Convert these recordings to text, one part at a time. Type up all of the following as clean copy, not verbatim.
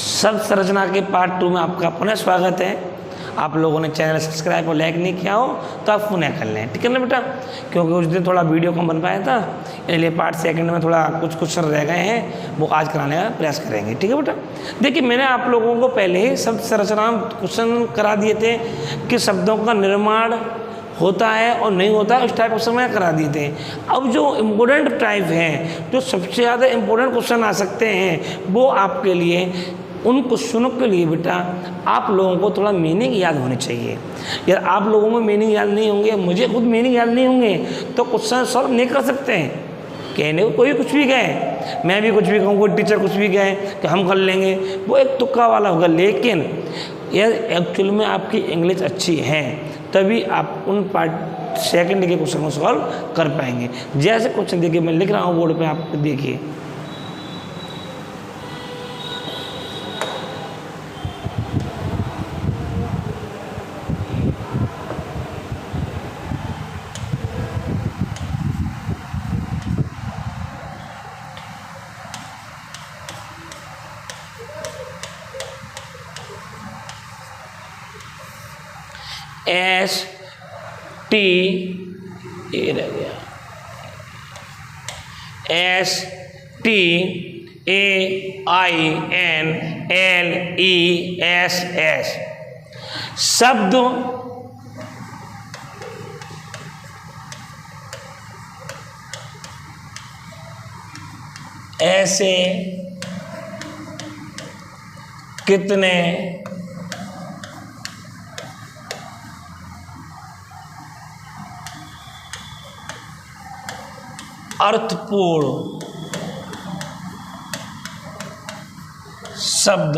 शब्द संरचना के पार्ट 2 में आपका पुनः स्वागत है। आप लोगों ने चैनल सब्सक्राइब और लाइक नहीं किया हो तो आप पुनः कर लें, ठीक है ना बेटा, क्योंकि उस दिन थोड़ा वीडियो कम बन पाया था, इसलिए पार्ट सेकंड में थोड़ा कुछ क्वेश्चन रह गए हैं, वो आज कराने का प्रयास करेंगे, ठीक है बेटा। देखिए, मैंने आप लोगों को पहले ही शब्द संरचना क्वेश्चन करा दिए थे कि शब्दों का निर्माण होता है और नहीं होता है, उस टाइप क्वेश्चन मैं करा दिए थे। अब जो इम्पोर्टेंट टाइप हैं, जो सबसे ज़्यादा इम्पोर्टेंट क्वेश्चन आ सकते हैं, वो आपके लिए, उन क्वेश्चनों के लिए बेटा आप लोगों को थोड़ा मीनिंग याद होनी चाहिए। यार आप लोगों को मीनिंग याद नहीं होंगे, मुझे खुद मीनिंग याद नहीं होंगे, तो क्वेश्चन सॉल्व नहीं कर सकते हैं। कहने को कोई कुछ भी कहे, मैं भी कुछ भी कहूँ, कोई टीचर कुछ भी कहे कि हम कर लेंगे, वो एक तुक्का वाला होगा। लेकिन यार एक्चुअल में आपकी इंग्लिश अच्छी है, तभी आप उन पार्ट सेकंड के क्वेश्चन को सॉल्व कर पाएंगे। जैसे क्वेश्चन देखिए, मैं लिख रहा हूँ बोर्ड पे, आप देखिए। STAIN LESS शब्द ऐसे कितने अर्थपूर्ण शब्द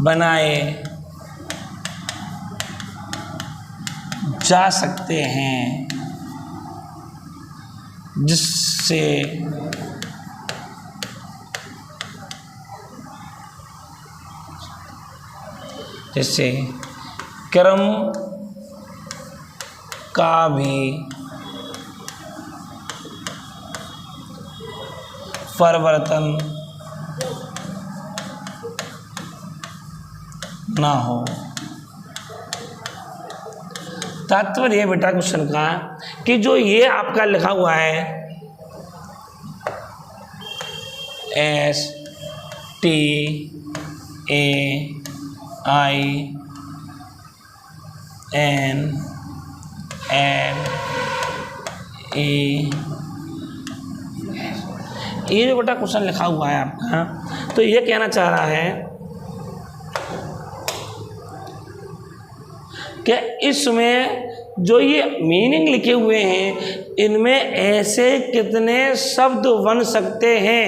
बनाए जा सकते हैं, जिससे जैसे क्रम का भी परिवर्तन ना हो। तात्पर्य बेटा क्वेश्चन का कि जो ये आपका लिखा हुआ है STAIN ये जो बेटा क्वेश्चन लिखा हुआ है आपका, तो ये कहना चाह रहा है कि इसमें जो ये मीनिंग लिखे हुए हैं, इनमें ऐसे कितने शब्द बन सकते हैं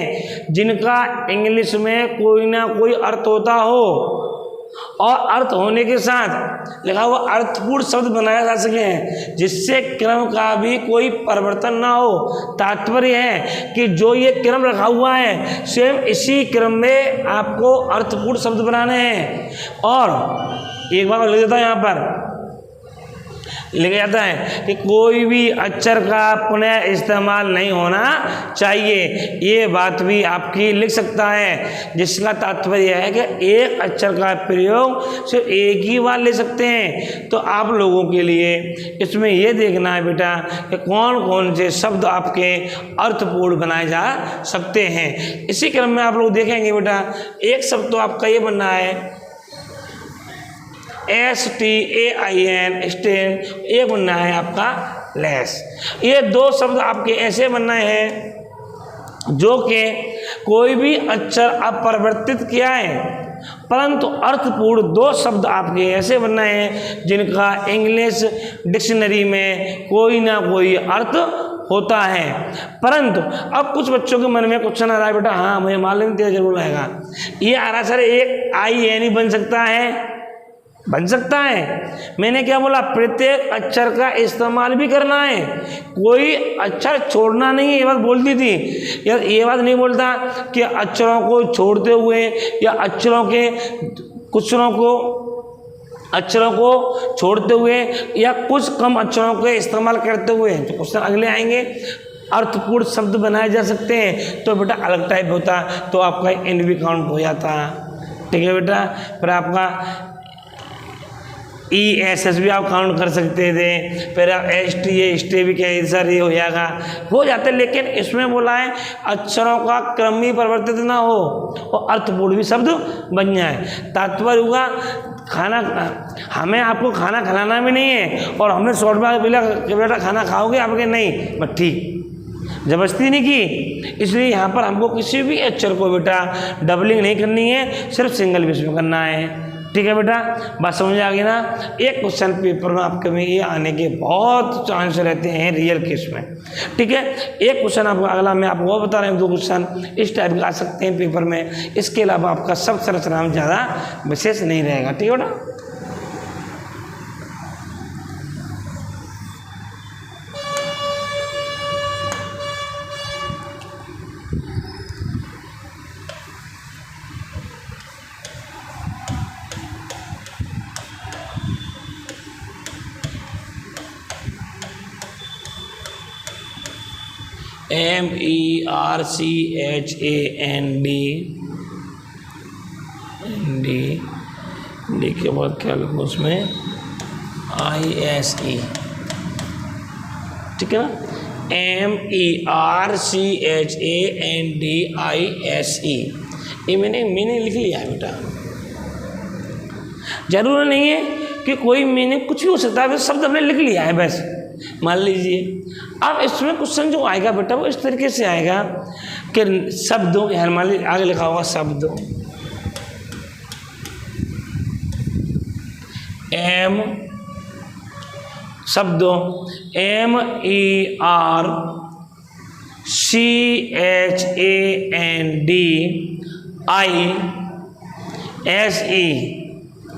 जिनका इंग्लिश में कोई ना कोई अर्थ होता हो, और अर्थ होने के साथ लिखा हुआ अर्थपूर्ण शब्द बनाया जा सके, जिससे क्रम का भी कोई परिवर्तन ना हो। तात्पर्य है कि जो ये क्रम रखा हुआ है, सेम इसी क्रम में आपको अर्थपूर्ण शब्द बनाने हैं। और एक बार लिख देता हूँ, यहाँ पर लिखा जाता है कि कोई भी अक्षर का पुनः इस्तेमाल नहीं होना चाहिए। ये बात भी आपकी लिख सकता है, जिसका तात्पर्य है कि एक अक्षर का प्रयोग सिर्फ एक ही बार ले सकते हैं। तो आप लोगों के लिए इसमें ये देखना है बेटा कि कौन कौन से शब्द आपके अर्थपूर्ण बनाए जा सकते हैं। इसी क्रम में आप लोग देखेंगे बेटा, एक शब्द तो आपका ये बनना है STAIN स्टेन, ये बनना है आपका लेस। ये दो शब्द आपके ऐसे बनना है जो कि कोई भी अक्षर अपरिवर्तित किया है, परंतु अर्थपूर्ण दो शब्द आपके ऐसे बनना है जिनका इंग्लिश डिक्शनरी में कोई ना कोई अर्थ होता है। परंतु अब कुछ बच्चों के मन में क्वेश्चन आ रहा है बेटा, हाँ मुझे मालूम तेरा जरूर आएगा, ये आ रहा सर एक IN बन सकता है, बन सकता है। मैंने क्या बोला, प्रत्येक अक्षर का इस्तेमाल भी करना है, कोई अक्षर छोड़ना नहीं है। ये बात बोलती थी यार, ये बात नहीं बोलता कि अक्षरों को छोड़ते हुए या अक्षरों के क्वेश्चनों को अक्षरों को छोड़ते हुए या कुछ कम अक्षरों के इस्तेमाल करते हुए, जो क्वेश्चन अगले आएंगे अर्थपूर्ण शब्द बनाए जा सकते हैं तो बेटा अलग टाइप होता, तो आपका NV काउंट हो जाता। ठीक है बेटा। फिर आपका ESS भी आप काउंट कर सकते थे, फिर आप STA स्टे भी क्या सर ये हो जाएगा, हो जाते, लेकिन इसमें बोला है अक्षरों का क्रम ही परिवर्तित ना हो और अर्थपूर्ण भी शब्द बन जाए। तात्पर्य हुआ खाना, हमें आपको खाना खिलाना भी नहीं है और हमने शॉर्ट में बोला कि बेटा खाना खाओगे, आपके नहीं, बस ठीक, जबरदस्ती नहीं की। इसलिए यहाँ पर हमको किसी भी अक्षर को बेटा डबलिंग नहीं करनी है, सिर्फ सिंगल बेस में करना है। ठीक है बेटा, बात समझ आ गई ना। एक क्वेश्चन पेपर में आपके में ये आने के बहुत चांस रहते हैं रियल केस में। ठीक है, एक क्वेश्चन आपको अगला मैं आपको वो बता रहा हूँ, 2 क्वेश्चन इस टाइप के आ सकते हैं पेपर में। इसके अलावा आपका सब संरचना में ज़्यादा विशेष नहीं रहेगा। ठीक है बेटा। MERCHAND डी के बाद क्या लिखो उसमें ISE। ठीक है ना, MERCHANDISE, ये मैंने मीनिंग लिख लिया है बेटा। जरूरी नहीं है कि कोई मीनिंग, कुछ भी हो सकता है, शब्द हमने लिख लिया है बस। मान लीजिए अब इसमें क्वेश्चन जो आएगा बेटा वो इस तरीके से आएगा कि शब्दों, यहाँ मान लीजिए आगे लिखा होगा शब्दों, शब्दों MERCHANDISE।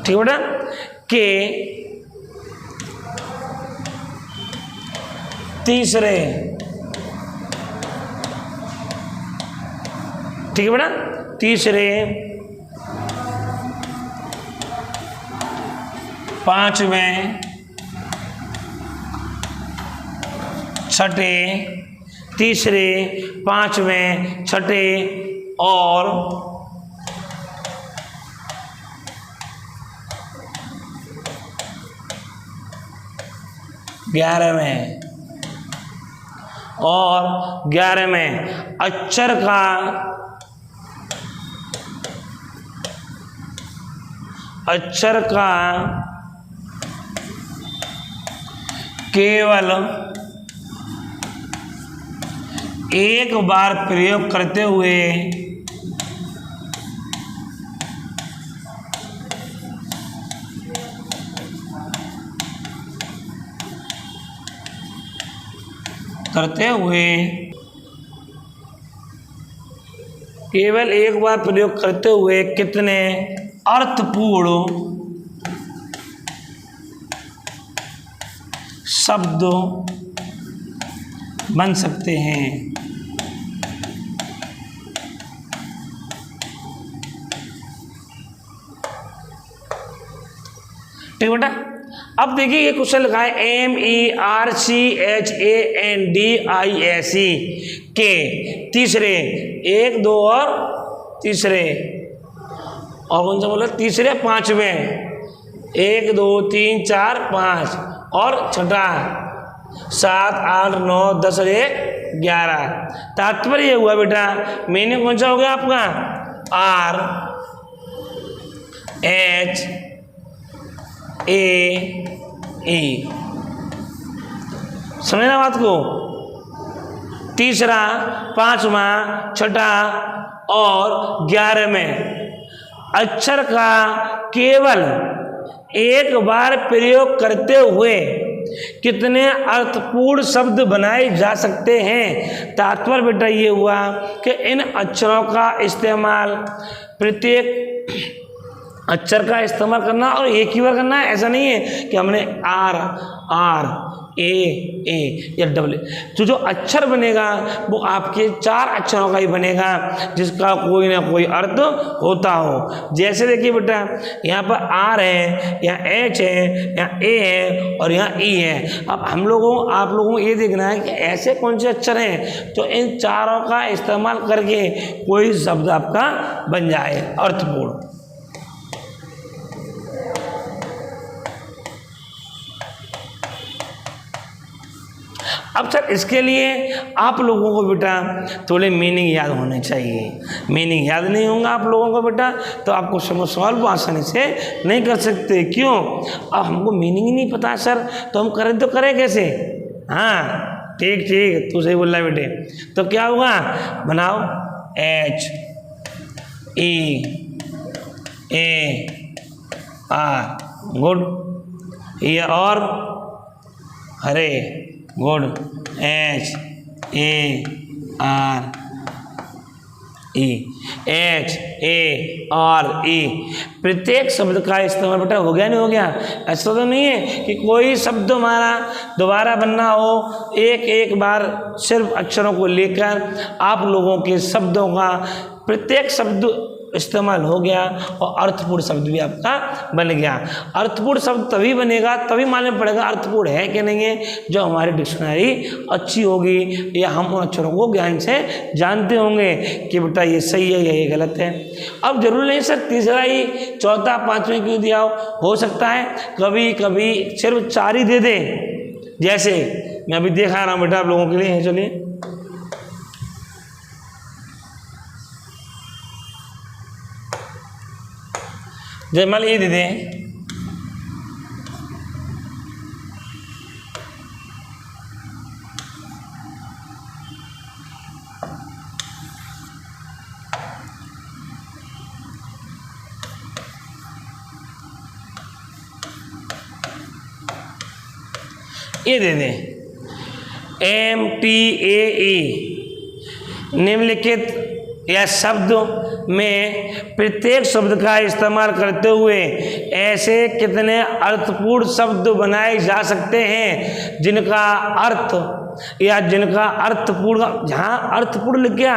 ठीक है बेटा, के तीसरे, ठीक है बेटा, तीसरे, पांचवें, छठे, तीसरे, पांचवें, छठे और 11वें और 11वें अक्षर का केवल एक बार प्रयोग करते हुए केवल एक बार प्रयोग करते हुए कितने अर्थपूर्ण शब्द बन सकते हैं। ठीक बेटा, अब देखिए ये क्वेश्चन लिखा है MERCHANDISE के तीसरे, 1 2 और तीसरे, और कौन सा बोला, तीसरे, पांचवें, 1 2 3 4 5 और छठा 7 8 9 10 और 11। तात्पर्य ये हुआ बेटा, मीनिंग कौन सा हो गया आपका, RHAE। समझना बात को, तीसरा, पांचवा, छठा और 11वें अक्षर का केवल एक बार प्रयोग करते हुए कितने अर्थपूर्ण शब्द बनाए जा सकते हैं। तात्पर्य बेटा ये हुआ कि इन अक्षरों का इस्तेमाल, प्रत्येक अक्षर का इस्तेमाल करना और एक ही बार करना है, ऐसा नहीं है कि हमने आर ए या डबल ए। जो अक्षर बनेगा वो आपके 4 अक्षरों का ही बनेगा जिसका कोई ना कोई अर्थ होता हो। जैसे देखिए बेटा, यहाँ पर आर है, यहाँ एच है, यहाँ ए है और यहाँ ई है। अब आप लोगों को ये देखना है कि ऐसे कौन से अक्षर हैं तो इन चारों का इस्तेमाल करके कोई शब्द आपका बन जाए अर्थपूर्ण। अब सर इसके लिए आप लोगों को बेटा थोड़े मीनिंग याद होने चाहिए। मीनिंग याद नहीं होगा आप लोगों को बेटा तो आपको सॉल्व आसानी से नहीं कर सकते। क्यों? अब हमको मीनिंग ही नहीं पता सर, तो हम करें कैसे? हाँ ठीक तू सही बोल रहा है बेटे। तो क्या होगा, बनाओ H E A R, good. ये और hare, good. H A R E, H A R E. प्रत्येक शब्द का इस्तेमाल बेटा हो गया नहीं हो गया? ऐसा तो नहीं है कि कोई शब्द हमारा दोबारा बनना हो। एक बार सिर्फ अक्षरों को लेकर आप लोगों के शब्दों का प्रत्येक शब्द इस्तेमाल हो गया और अर्थपूर्ण शब्द भी आपका बन गया। अर्थपूर्ण शब्द तभी बनेगा, तभी मालूम पड़ेगा अर्थपूर्ण है कि नहीं है, जो हमारी डिक्शनरी अच्छी होगी या हम उन अक्षरों को ज्ञान से जानते होंगे कि बेटा ये सही है या ये गलत है। अब जरूर नहीं सर तीसरा ही चौथा पांचवें क्यों दिया हो सकता है कभी कभी सिर्फ 4 ही दे दे। जैसे मैं अभी देखा रहा हूँ बेटा आप लोगों के लिए, चलिए जयमाल ये दे दें, ये दे दें MTAE निम्नलिखित या शब्द में प्रत्येक शब्द का इस्तेमाल करते हुए ऐसे कितने अर्थपूर्ण शब्द बनाए जा सकते हैं जिनका अर्थ या जिनका अर्थपूर्ण, जहाँ अर्थपूर्ण लिख गया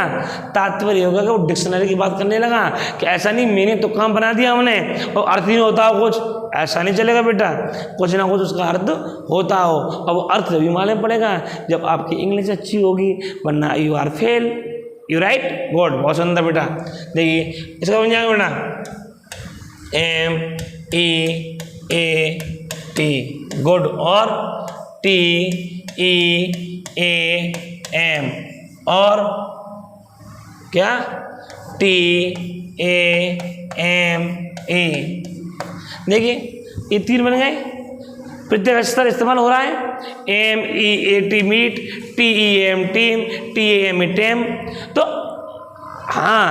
तात्पर्य होगा कि वो डिक्शनरी की बात करने लगा कि ऐसा नहीं मैंने तो काम बना दिया हमने और अर्थ नहीं होता हो कुछ, ऐसा नहीं चलेगा बेटा। कुछ ना कुछ उसका अर्थ होता हो। अब अर्थ भी मालूम पड़ेगा जब आपकी इंग्लिश अच्छी होगी, वरना you are fail. You right, good, बहुत सुंदर बेटा। देखिए इसका बन जाएगा बेटा MEEAT, गुड, और TEAM और क्या TAME। देखिए ये 3 बन गए। प्रत्येक अक्षर इस्तेमाल हो रहा है। MEAT meat, TEM team, TAME tame. तो हाँ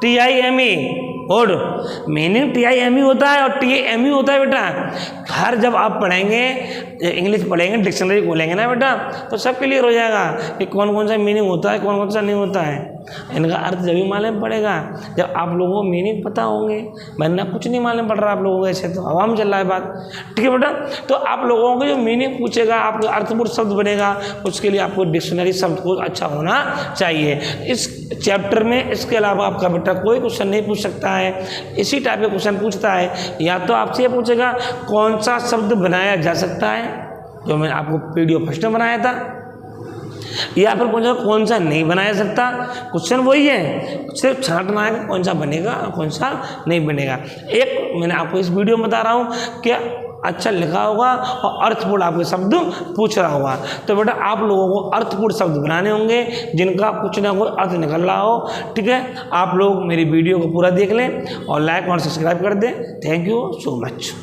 TIME गुड, मीनिंग TIME होता है और TAME होता है बेटा। हर जब आप पढ़ेंगे इंग्लिश पढ़ेंगे डिक्शनरी खोलेंगे ना बेटा तो सब क्लियर हो जाएगा कि कौन कौन सा मीनिंग होता है कौन कौन सा नहीं होता है। इनका अर्थ जब भी मालूम पड़ेगा जब आप लोगों को मीनिंग पता होंगे, वरना कुछ नहीं मालूम पड़ रहा आप लोगों को, ऐसे तो हवा चल रहा है बात। ठीक है बेटा, तो आप लोगों को जो मीनिंग पूछेगा आपको अर्थपूर्ण शब्द बनेगा, उसके लिए आपको डिक्शनरी शब्द को अच्छा होना चाहिए इस चैप्टर में। इसके अलावा आपका बेटा कोई क्वेश्चन नहीं पूछ सकता है। इसी टाइप के क्वेश्चन पूछता है, या तो आपसे पूछेगा कौन सा शब्द बनाया जा सकता है, जो मैं आपको PDF फर्स्ट में बनाया था, या फिर पूछेगा कौन सा नहीं बनाया सकता। क्वेश्चन वही है, सिर्फ छांटना है कौन सा बनेगा और कौन सा नहीं बनेगा। एक मैंने आपको इस वीडियो में बता रहा हूँ कि अच्छा लिखा होगा और अर्थपूर्ण आपके शब्द पूछ रहा होगा। तो बेटा आप लोगों को अर्थपूर्ण शब्द बनाने होंगे जिनका कुछ ना कुछ अर्थ निकल रहा हो। ठीक है, आप लोग मेरी वीडियो को पूरा देख लें और लाइक और सब्सक्राइब कर दें। Thank you so much.